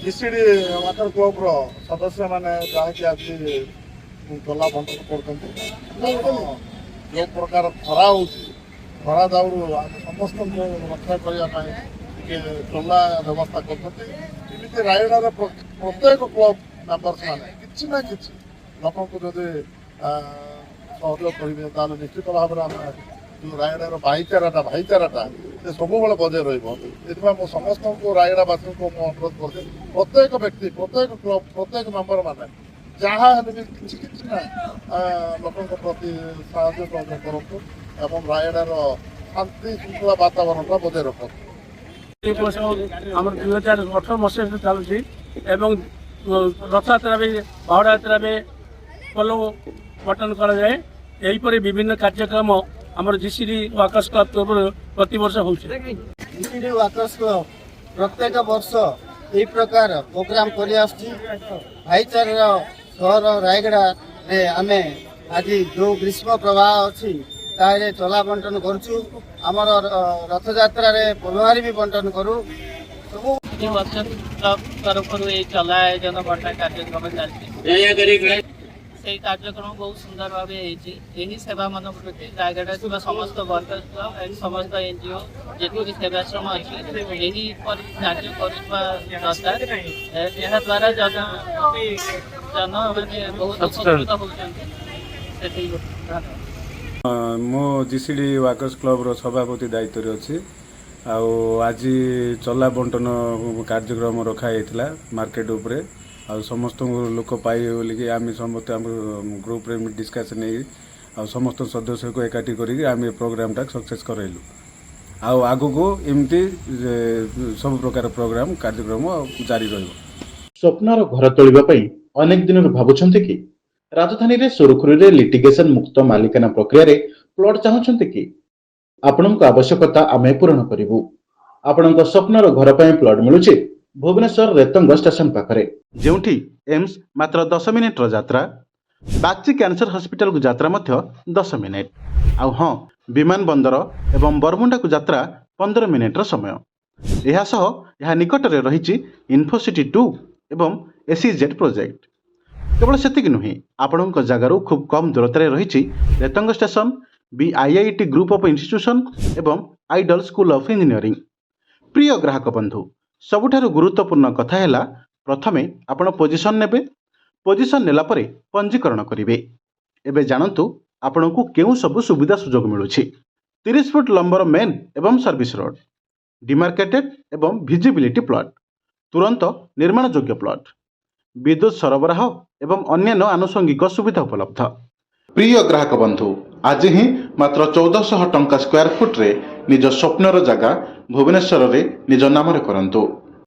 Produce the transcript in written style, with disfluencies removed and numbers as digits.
GCD water club सदस्य मैंने जहाँकि आज गला बंटन कर जो प्रकार खरा हो खरा दाउरू आम समस्त रक्षा करने चला व्यवस्था करते रायगड़ा प्रत्येक क्लब मेम्बर्स मैंने कि ना कि लोक जदि सहयोग करेंगे निश्चित भाव में जो रायगड़ा भाईचाराटा से सब बजाय रही समस्त को रायगड़ावासी को अनुरोध कर प्रत्येक व्यक्ति प्रत्येक क्लब प्रत्येक मेम्बर मैंने जहाँ कि ना लोक प्रति साहय सहयोग करूँ एवं रायगड़ार शांति श्रृंखला वातावरण बजाय रखु आम 2018 मसीह चलुची रथ यात्रा भी बाहुड़ा यात्रा भी पल्लू बटन कर विभिन्न कार्यक्रम आम जीसीडी वाकर्स क्लब तरफ प्रति वर्ष हो जीसीडी वाकर्स क्लब प्रत्येक वर्ष यही प्रकार प्रोग्राम कर भाईचार सहर रायगड़ा रे आमे आज जो ग्रीष्म प्रवाह अच्छी तारे चला बंटन करुँ आमर रथ यात्रा पलुहारी भी बंटन करूँ तरफ चला आयोजन बंटा कार्यक्रम चलती से कार्यक्रम बहुत सुंदर भाव यही सेवा मान प्रति रायगड़ा समस्त वर्कर्स क्लब समस्त एनजीओ जी सेवाश्रम अच्छी यही कार्य दरकार यह द्वारा जन मैंने बहुत उपकृत होती। मो जीसीडी वाकर्स क्लब सभापति दायित्व अच्छी आज चला बंटन कार्यक्रम रखाई मार्केट उपरे आ समस्त लोक पाइबे बोलिकी आम समस्त ग्रुप रे डिस्कसन नहीं समस्त सदस्य को एकाठी करी आम प्रोग्रामटा सक्सेस करैलु आग को एमती सब प्रकार प्रोग्राम कार्यक्रम जारी रहिबो। स्वप्नर घर तोलिबा पई अनेक दिन भाबुछन्ते कि राजधानी रे सुरखुरी लिटिगेशन मुक्त मालिकाना प्रक्रिया रे प्लॉट चाहुछन्ते कि आपणक आवश्यकता आमे पूर्ण करिवु। आपणक स्वप्नर घर पई प्लॉट मिलुछि भुवनेश्वर रेतंग स्टेशन पाखरे जेउठी एम्स मात्र 10 मिनिट यात्रा बागची कैंसर हॉस्पिटल को यात्रा मध्य 10 मिनिट आउ हाँ विमान बंदर एवं बरमुंडा को यात्रा 15 मिनिट समय यह सह यह निकट रे रही इन्फोसिटी 2 एवं एसीजेड प्रोजेक्ट केवल सेतिक नुहे आपण जगार खूब कम दूरतार रही रेतंग station BIIT group of institution एवं आइडल स्कूल ऑफ इंजीनियरिंग। प्रिय ग्राहक बंधु सबुठारु गुरुत्वपूर्ण कथा है प्रथमे आपण पोजिशन नेबे पोजिशन नेला परे पंजीकरण करिवे। एबे जानंतु आपनकु केउ सब सुविधा सुजोग मिलुछि 30 फुट लंबर मेन एवं सर्विस रोड डिमार्केटेड एवं विजिबिलिटी प्लॉट तुरंत निर्माण योग्य प्लॉट विद्युत सरबराह एवं अन्य आनुषंगिक सुविधा उपलब्ध। प्रिय ग्राहक बंधु आज ही मात्र 1400 टंका स्क्वायर फुट रे निज स्वप्नर जगह भुवनेश्वर रे निज नाम रे करंतु।